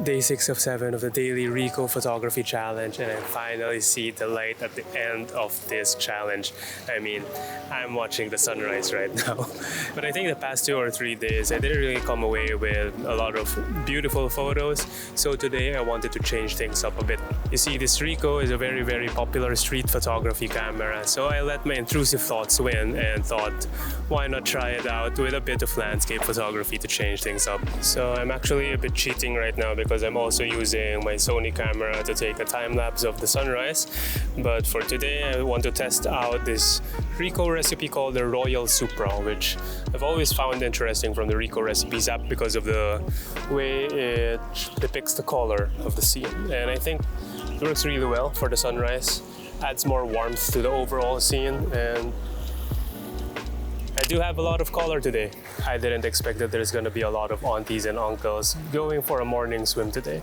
Day 6 of 7 of the daily Ricoh photography challenge, and I finally see the light at the end of this challenge. I mean, I'm watching the sunrise right now. But I think the past 2 or 3 days I didn't really come away with a lot of beautiful photos, so today I wanted to change things up a bit. You see, this Ricoh is a very popular street photography camera, so I let my intrusive thoughts win and thought, why not try it out with a bit of landscape photography to change things up. So I'm actually a bit cheating right now because I'm also using my Sony camera to take a time-lapse of the sunrise. But for today, I want to test out this Ricoh recipe called the Royal Supra, which I've always found interesting from the Ricoh Recipes app because of the way it depicts the color of the scene. And I think it works really well for the sunrise, adds more warmth to the overall scene, and I do have a lot of color today. I didn't expect that there's gonna be a lot of aunties and uncles going for a morning swim today.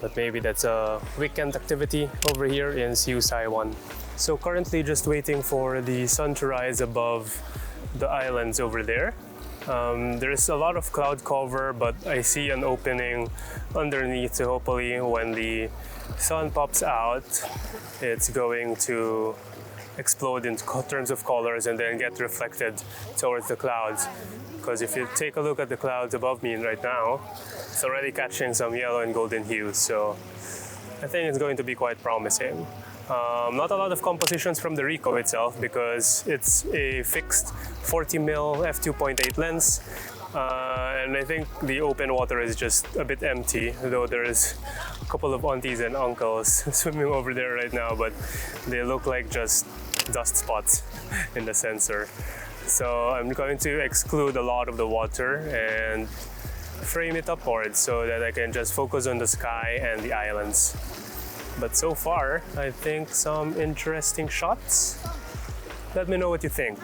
But maybe that's a weekend activity over here in Siu, Taiwan. So currently just waiting for the sun to rise above the islands over there. There's a lot of cloud cover, but I see an opening underneath, so hopefully when the sun pops out, it's going to explode in terms of colors and then get reflected towards the clouds. Because if you take a look at the clouds above me right now, it's already catching some yellow and golden hues, so I think it's going to be quite promising. Not a lot of compositions from the Ricoh itself because it's a fixed 40mm f2.8 lens, and I think the open water is just a bit empty, though there's a couple of aunties and uncles swimming over there right now, but they look like just dust spots in the sensor. So I'm going to exclude a lot of the water and frame it upwards so that I can just focus on the sky and the islands. But so far, I think some interesting shots. Let me know what you think.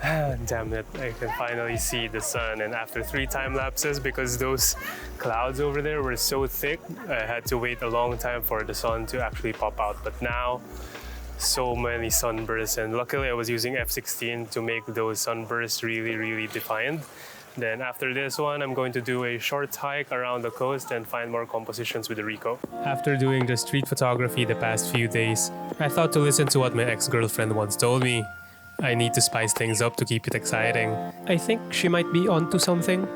Damn it, I can finally see the sun, and after 3 time lapses, because those clouds over there were so thick, I had to wait a long time for the sun to actually pop out. But now, so many sunbursts, and luckily I was using f16 to make those sunbursts really defined. Then after this one, I'm going to do a short hike around the coast and find more compositions with the Ricoh. After doing the street photography the past few days, I thought to listen to what my ex-girlfriend once told me. I need to spice things up to keep it exciting. I think she might be onto something.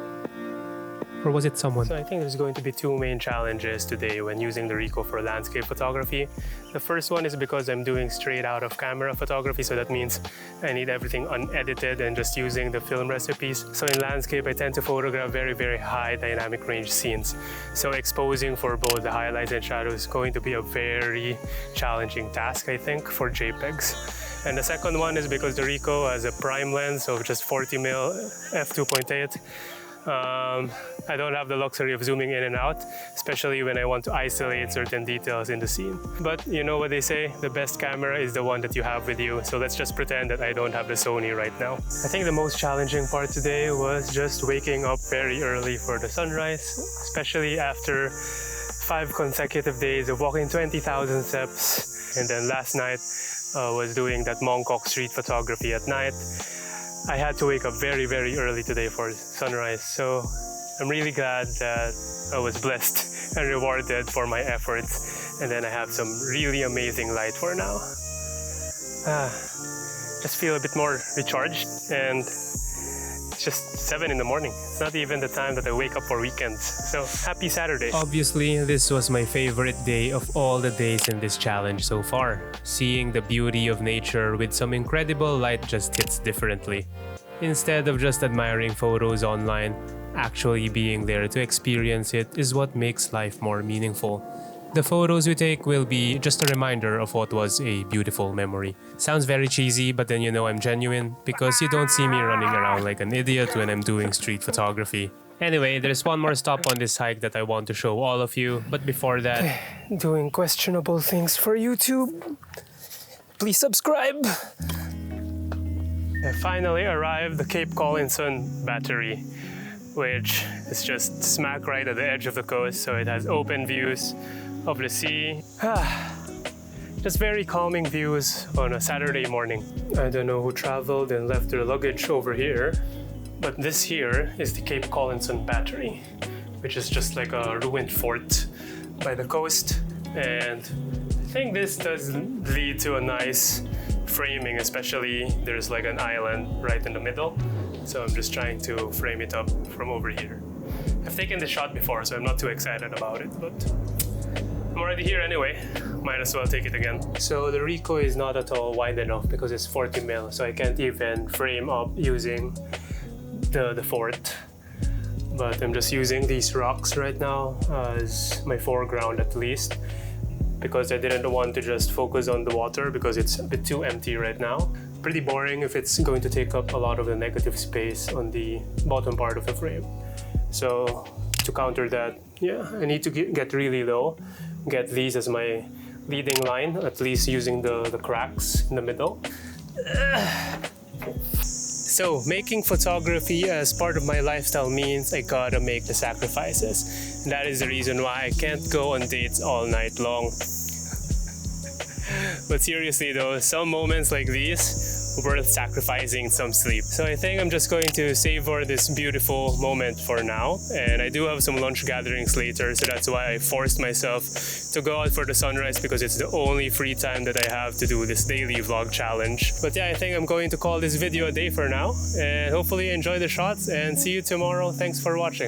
Or was it someone? So I think there's going to be 2 main challenges today when using the Ricoh for landscape photography. The first one is because I'm doing straight out of camera photography, so that means I need everything unedited and just using the film recipes. So in landscape, I tend to photograph very high dynamic range scenes. So exposing for both the highlights and shadows is going to be a very challenging task, I think, for JPEGs. And the second one is because the Ricoh has a prime lens of just 40mm f2.8. I don't have the luxury of zooming in and out, especially when I want to isolate certain details in the scene. But you know what they say, the best camera is the one that you have with you, so let's just pretend that I don't have the Sony right now. I think the most challenging part today was just waking up very early for the sunrise, especially after 5 consecutive days of walking 20,000 steps. And then last night was doing that Mongkok street photography at night. I had to wake up very early today for sunrise, so I'm really glad that I was blessed and rewarded for my efforts, and then I have some really amazing light for now. Just feel a bit more recharged, and it's just 7 in the morning. It's not even the time that I wake up for weekends, so happy Saturday. Obviously, this was my favorite day of all the days in this challenge so far. Seeing the beauty of nature with some incredible light just hits differently. Instead of just admiring photos online, actually being there to experience it is what makes life more meaningful. The photos we take will be just a reminder of what was a beautiful memory. Sounds very cheesy, but then you know I'm genuine because you don't see me running around like an idiot when I'm doing street photography. Anyway, there's one more stop on this hike that I want to show all of you, but before that... Doing questionable things for YouTube. Please subscribe! I finally arrived at the Cape Collinson battery, which is just smack right at the edge of the coast, so it has open views of the sea. Just very calming views on a Saturday morning. I don't know who traveled and left their luggage over here, but this here is the Cape Collinson battery, which is just like a ruined fort by the coast. And I think this does lead to a nice framing, especially there's like an island right in the middle. So I'm just trying to frame it up from over here. I've taken this shot before, so I'm not too excited about it, but I'm already here anyway. Might as well take it again. So the Ricoh is not at all wide enough because it's 40mm, so I can't even frame up using the fort. But I'm just using these rocks right now as my foreground at least, because I didn't want to just focus on the water because it's a bit too empty right now. Pretty boring if it's going to take up a lot of the negative space on the bottom part of the frame. So to counter that, yeah, I need to get really low, get these as my leading line, at least using the cracks in the middle. So making photography as part of my lifestyle means I gotta make the sacrifices. And that is the reason why I can't go on dates all night long. But seriously though, some moments like these worth sacrificing some sleep. So I think I'm just going to savor this beautiful moment for now. And I do have some lunch gatherings later, so that's why I forced myself to go out for the sunrise, because it's the only free time that I have to do this daily vlog challenge. But yeah, I think I'm going to call this video a day for now, and hopefully enjoy the shots and see you tomorrow. Thanks for watching.